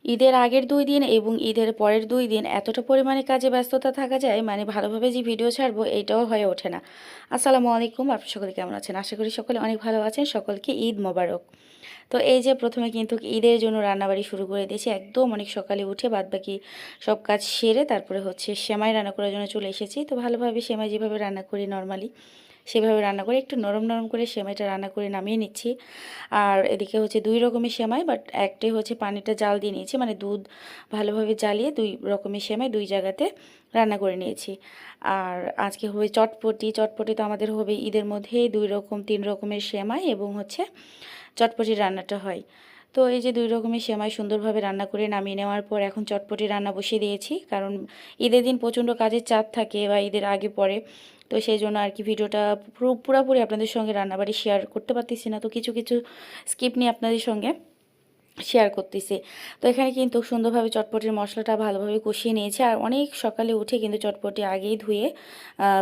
ঈদের আগের ২ দিন এবং ঈদের পরের ২ দিন এতটা পরিমাণে কাজে ব্যস্ততা থাকা যায়, মানে ভালোভাবে যে ভিডিও ছাড়বো এইটাও হয়ে ওঠে না। আসসালামু আলাইকুম, আপনারা সকলে কেমন আছেন? আশা করি সকলে অনেক ভালো আছেন। সকলকে ঈদ মোবারক। তো এই যে প্রথমে কিন্তু ঈদের জন্য রান্নাবাড়ি শুরু করে দিয়েছি। একদম অনেক সকালে উঠে বাদবাকি সব কাজ সেরে তারপরে হচ্ছে সেমাই রান্না করার জন্য চলে এসেছি। তো ভালোভাবে সেমাই যেভাবে রান্না করি নরমালি সেভাবে রান্না করে একটু নরম নরম করে সেমাইটা রান্না করে নামিয়ে নিচ্ছি। আর এদিকে হচ্ছে ২ রকমের সেমাই, বাট একটাই হচ্ছে পানিটা জাল দিয়ে নিয়েছি, মানে দুধ ভালোভাবে জ্বালিয়ে ২ রকমের সেমাই ২ জায়গাতে রান্না করে নিয়েছি। আর আজকে হবে চটপটি। চটপটি তো আমাদের হবে ঈদের মধ্যেই ২ রকম ৩ রকমের সেমাই এবং হচ্ছে চটপটির রান্নাটা হয়। তো এই যে ২ রকমের সেমাই সুন্দরভাবে রান্না করে নামিয়ে নেওয়ার পর এখন চটপটি রান্না বসিয়ে দিয়েছি, কারণ ঈদের দিন প্রচণ্ড কাজের চাপ থাকে বা ঈদের আগে পরে। তো সেই জন্য আর কি ভিডিওটা পুরোপুরি আপনাদের সঙ্গে রান্নাবাড়ি শেয়ার করতে পারতেছি না, তো কিছু কিছু স্কিপ নিয়ে আপনাদের সঙ্গে শেয়ার করতেছি। তো এখানে কিন্তু সুন্দরভাবে চটপটির মশলাটা ভালোভাবে কষিয়ে নিয়েছি। আর অনেক সকালে উঠে কিন্তু চটপটি আগেই ধুয়ে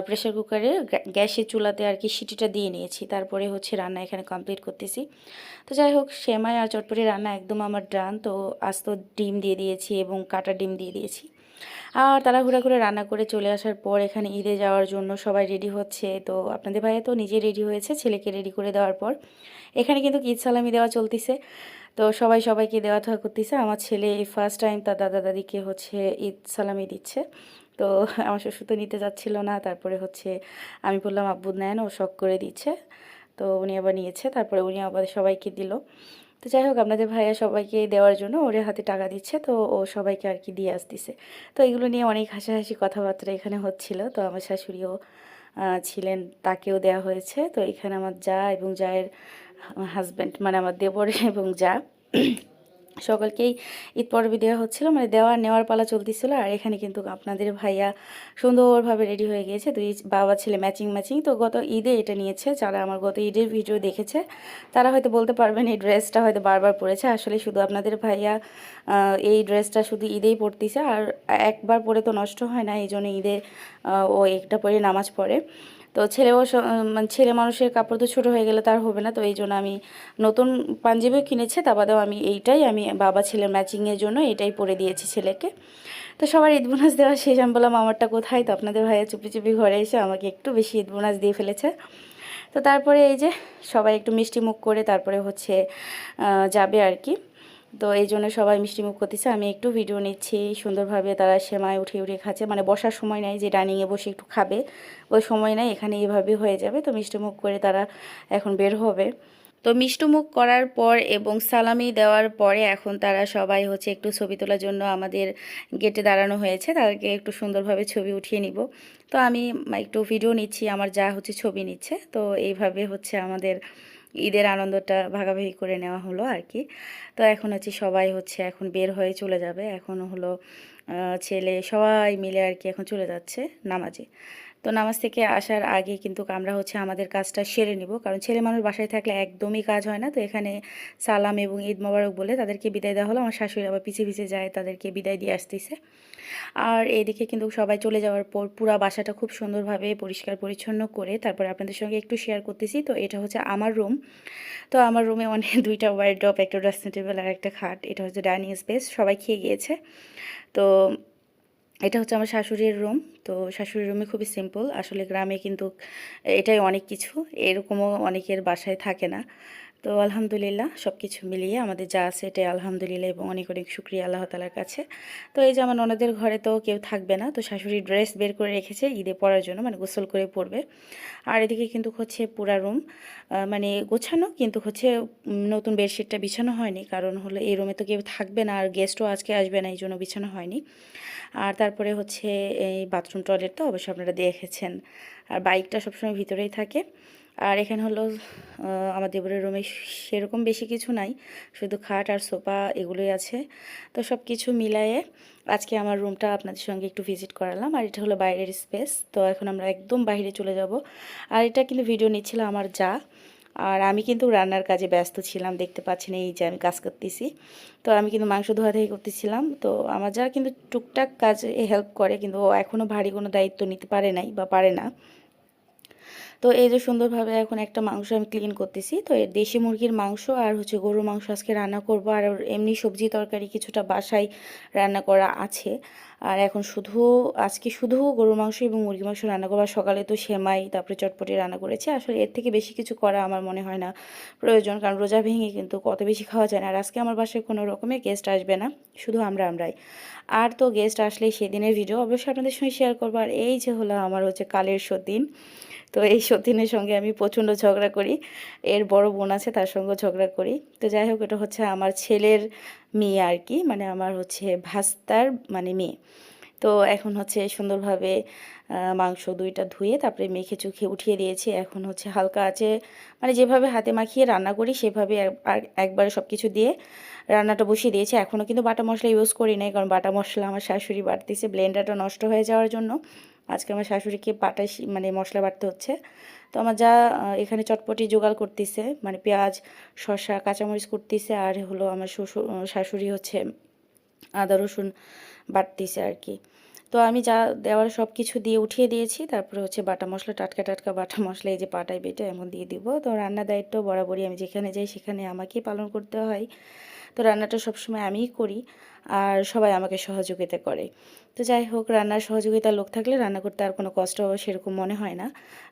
প্রেসার কুকারে গ্যাসের চুলাতে আর কি সিটিটা দিয়ে নিয়েছি, তারপরে হচ্ছে রান্না এখানে কমপ্লিট করতেছি। তো যাই হোক, সেমাই আর চটপটি রান্না একদম আমার ডান। তো আস্ত ডিম দিয়ে দিয়েছি এবং কাটা ডিম দিয়ে দিয়েছি। আর তাড়াহুড়া করে রান্না করে চলে আসার পর এখানে ঈদে যাওয়ার জন্য সবাই রেডি হচ্ছে। তো আপনাদের ভাইয়া তো নিজে রেডি হয়েছে, ছেলেকে রেডি করে দেওয়ার পর এখানে কিন্তু ঈদ সালামি দেওয়া চলতেছে। তো সবাই সবাইকে দেওয়া থাওয়া করতেছে। আমার ছেলে এই ফার্স্ট টাইম তার দাদা দাদিকে হচ্ছে ঈদ সালামি দিচ্ছে। তো আমার শ্বশুর তো নিতে যাচ্ছিল না, তারপরে হচ্ছে আমি বললাম আব্বু নেন, ও শখ করে দিচ্ছে। তো উনি আবার নিয়েছে, তারপরে উনি আবার সবাইকে দিল। তো যাই হোক, আপনাদের ভাইয়া সবাইকে দেওয়ার জন্য ওর হাতে টাকা দিচ্ছে, তো ও সবাইকে আর কি দিয়ে আসতেছে। তো এগুলো নিয়ে অনেক হাসাহাসি কথাবার্তা এখানে হচ্ছিল। তো আমার শাশুড়িও ছিলেন, তাকেও দেওয়া হয়েছে। তো এখানে আমার জা এবং জায়ের হাজব্যান্ড, মানে আমার দেবর এবং জা সকলকেই ঈদ পরবি দেওয়া হচ্ছিল, মানে দেওয়া নেওয়ার পালা চলতেছিল। আর এখানে কিন্তু আপনাদের ভাইয়া সুন্দরভাবে রেডি হয়ে গিয়েছে, দুই বাবা ছেলে ম্যাচিং ম্যাচিং। তো গত ঈদে এটা নিয়েছে, যারা আমার গত ঈদের ভিডিও দেখেছে তারা হয়তো বলতে পারবেন এই ড্রেসটা হয়তো বারবার পরেছে। আসলে শুধু আপনাদের ভাইয়া এই ড্রেসটা শুধু ঈদেই পরতেছে, আর একবার পরে তো নষ্ট হয় না, এই জন্য ঈদে ও একটা পরে নামাজ পড়ে। তো ছেলেও মানে ছেলে মানুষের কাপড় তো ছোটো হয়ে গেলে তার হবে না, তো এই জন্য আমি নতুন পাঞ্জাবিও কিনেছে, তা বাদেও আমি এইটাই আমি বাবা ছেলের ম্যাচিংয়ের জন্য এটাই পরে দিয়েছি ছেলেকে। তো সবার ঈদ বোনাস দেওয়া শেষ, আমি বললাম আমারটা কোথায়? তো আপনাদের ভাইয়া চুপি চুপি ঘরে এসে আমাকে একটু বেশি ঈদ বোনাস দিয়ে ফেলেছে। তো তারপরে এই যে সবাই একটু মিষ্টি মুখ করে তারপরে হচ্ছে যাবে আর কি। তো এই জন্য সবাই মিষ্টিমুখ করতেছে, আমি একটু ভিডিও নিচ্ছি। সুন্দরভাবে তারা সেমাই উঠে উঠে খাচ্ছে, মানে বসার সময় নাই যে ডাইনিংয়ে বসে একটু খাবে, ওই সময় নাই, এখানে এইভাবে হয়ে যাবে। তো মিষ্টিমুখ করে তারা এখন বের হবে। তো মিষ্টমুখ করার পর এবং সালামি দেওয়ার পরে এখন তারা সবাই হচ্ছে একটু ছবি তোলার জন্য আমাদের গেটে দাঁড়ানো হয়েছে, তাদেরকে একটু সুন্দরভাবে ছবি উঠিয়ে নিব। তো আমি একটু ভিডিও নিচ্ছি, আমার যা হচ্ছে ছবি নিচ্ছে। তো এইভাবে হচ্ছে আমাদের ঈদের আনন্দটা ভাগাভাগি করে নেওয়া হলো আর কি। তো এখন হচ্ছে সবাই হচ্ছে এখন বের হয়ে চলে যাবে, এখন হলো ছেলে সবাই মিলে আর কি এখন চলে যাচ্ছে নামাজে। তো নামাজ থেকে আসার আগে কিন্তু আমরা হচ্ছে আমাদের কাজটা সেরে নিব, কারণ ছেলে মানুষ বাসায় থাকলে একদমই কাজ হয় না। তো এখানে সালাম এবং ঈদ মোবারক বলে তাদেরকে বিদায় দেওয়া হলো, আমার শাশুড়ি আবার পিছিয়ে পিছিয়ে যায়, তাদেরকে বিদায় দিয়ে আসতেছে। আর এইদিকে কিন্তু সবাই চলে যাওয়ার পর পুরো বাসাটা খুব সুন্দরভাবে পরিষ্কার পরিচ্ছন্ন করে তারপরে আপনাদের সঙ্গে একটু শেয়ার করতেছি। তো এটা হচ্ছে আমার রুম। তো আমার রুমে অনেক দুইটা ওয়ারড্রপ, একটা ড্রেসিং টেবিল আর একটা খাট, এটা হচ্ছে ডাইনিং স্পেস। সবাই খেয়ে গিয়েছে। তো এটা হচ্ছে আমার শাশুড়ির রুম। তো শাশুড়ির রুমে খুবই সিম্পল, আসলে গ্রামে কিন্তু এটাই অনেক কিছু, এরকমও অনেকের বাসায় থাকে না। তো আলহামদুলিল্লাহ সব কিছু মিলিয়ে আমাদের যা আছে এটাই আলহামদুলিল্লাহ এবং অনেক অনেক শুক্রিয়া আল্লাহ তালার কাছে। তো এই যে আমার ননদের ঘরে তো কেউ থাকবে না, তো শাশুড়ি ড্রেস বের করে রেখেছে ঈদে পরার জন্য, মানে গোসল করে পরবে। আর এদিকে কিন্তু হচ্ছে পুরা রুম মানে গোছানো, কিন্তু হচ্ছে নতুন বেডশিটটা বিছানো হয়নি, কারণ হলো এই রুমে তো কেউ থাকবে না আর গেস্টও আজকে আসবে না, এই জন্য বিছানো হয়নি। আর তারপরে হচ্ছে এই বাথরুম টয়লেট তো অবশ্যই আপনারা দেখেছেন। আর বাইকটা সবসময় ভিতরেই থাকে। আর এখানে হলো আমার দেবরের রুমে সেরকম বেশি কিছু নাই, শুধু খাট আর সোফা এগুলোই আছে। তো সব কিছু মিলায়ে আজকে আমার রুমটা আপনাদের সঙ্গে একটু ভিজিট করালাম। আর এটা হলো বাইরের স্পেস। তো এখন আমরা একদম বাইরে চলে যাব। আর এটা কিন্তু ভিডিও নিচ্ছিল আমার যা, আর আমি কিন্তু রান্নার কাজে ব্যস্ত ছিলাম, দেখতে পাচ্ছেন এই যে আমি কাজ করতেছি। তো আমি কিন্তু মাংস ধোয়াধাই করতেছিলাম। তো আমার যা কিন্তু টুকটাক কাজে হেল্প করে, কিন্তু ও এখনও ভারী কোনো দায়িত্ব নিতে পারে নাই বা পারে না। তো এই যে সুন্দরভাবে এখন একটা মাংস আমি ক্লিন করতেছি। তো এর দেশি মুরগির মাংস আর হচ্ছে গরুর মাংস আজকে রান্না করব। আর এমনি সবজি তরকারি কিছুটা বাসায় রান্না করা আছে। আর এখন আজকে শুধু গরুর মাংস এবং মুরগির মাংস রান্না করবো। আর সকালে তো সেমাই তারপরে চটপটি রান্না করেছি। আসলে এর থেকে বেশি কিছু করা আমার মনে হয় না প্রয়োজন, কারণ রোজা ভেঙে কিন্তু কত বেশি খাওয়া যায় না। আর আজকে আমার বাসায় কোনো রকমের গেস্ট আসবে না, শুধু আমরাই। আর তো গেস্ট আসলেই সেদিনের ভিডিও অবশ্যই আপনাদের সঙ্গে শেয়ার করবো। আর এই যে হলো আমার হচ্ছে কালের সতীন। তো এই সতীনের সঙ্গে আমি প্রচণ্ড ঝগড়া করি। এর বড় বোন আছে, তার সঙ্গেও ঝগড়া করি। তো যাই হোক, এটা হচ্ছে আমার ছেলের মেয়ে আর কি, মানে আমার হচ্ছে ভাস্তার মানে মেয়ে। তো এখন হচ্ছে সুন্দরভাবে মাংস দুইটা ধুয়ে তারপরে মেখে চুখে উঠিয়ে দিয়েছি। এখন হচ্ছে হালকা আছে, মানে যেভাবে হাতে মাখিয়ে রান্না করি সেভাবে একবারে সব কিছু দিয়ে রান্নাটা বসিয়ে দিয়েছি। এখনও কিন্তু বাটা মশলা ইউজ করি নাই, কারণ বাটা মশলা আমার শাশুড়ি বাটতেছে ব্লেন্ডারটা নষ্ট হয়ে যাওয়ার জন্য। আজকে আমার শাশুড়িকে মানে মশলা বাটতে হচ্ছে। তো আমার যা এখানে চটপটি জোগাড় করতেছে, মানে পেঁয়াজ শসা কাঁচামরিচ করতেছে। আর হলো আমার শাশুড়ি হচ্ছে আদা রসুন বাটতেছে আর কি। তো আমি যা দেওয়ার সব কিছু দিয়ে উঠিয়ে দিয়েছি। তারপরে হচ্ছে বাটা মশলা, টাটকা টাটকা বাটা মশলা এই যে পাটায় বেটে এমন দিয়ে দিব। তো রান্নার দায়িত্ব বরাবরই আমি যেখানে যাই সেখানে আমাকেই পালন করতে হয়। তো রান্নাটা সবসময় আমিই করি, আর সবাই আমাকে সহযোগিতা করে। তো যাই হোক, রান্নার সহযোগিতার লোক থাকলে রান্না করতে আর কোনো কষ্ট সেরকম মনে হয় না।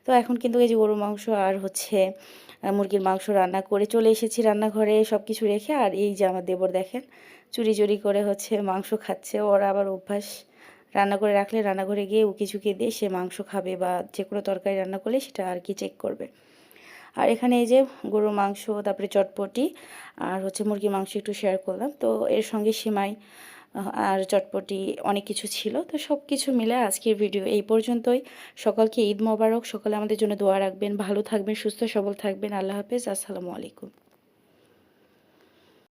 তো এখন কিন্তু এই যে গরুর মাংস আর হচ্ছে মুরগির মাংস রান্না করে চলে এসেছি রান্নাঘরে সব কিছু রেখে। আর এই যে আমার দেবর দেখেন চুরি চুরি করে হচ্ছে মাংস খাচ্ছে। ওর আবার অভ্যাস, রান্না করে রাখলে রান্নাঘরে গিয়ে উকি ঝুঁকি দিয়ে সে মাংস খাবে বা যে কোনো তরকারি রান্না করলে সেটা আর কি চেক করবে। আর এখানে এই যে গরুর মাংস তারপরে চটপটি আর হচ্ছে মুরগির মাংস একটু শেয়ার করলাম। তো এর সঙ্গে সিমাই আর চটপটি অনেক কিছু ছিল। তো সব কিছু মিলে আজকের ভিডিও এই পর্যন্তই। সকলকে ঈদ মোবারক। সকলে আমাদের জন্য দোয়া রাখবেন, ভালো থাকবেন, সুস্থ সবল থাকবেন। আল্লাহ হাফেজ, আসসালামু আলাইকুম।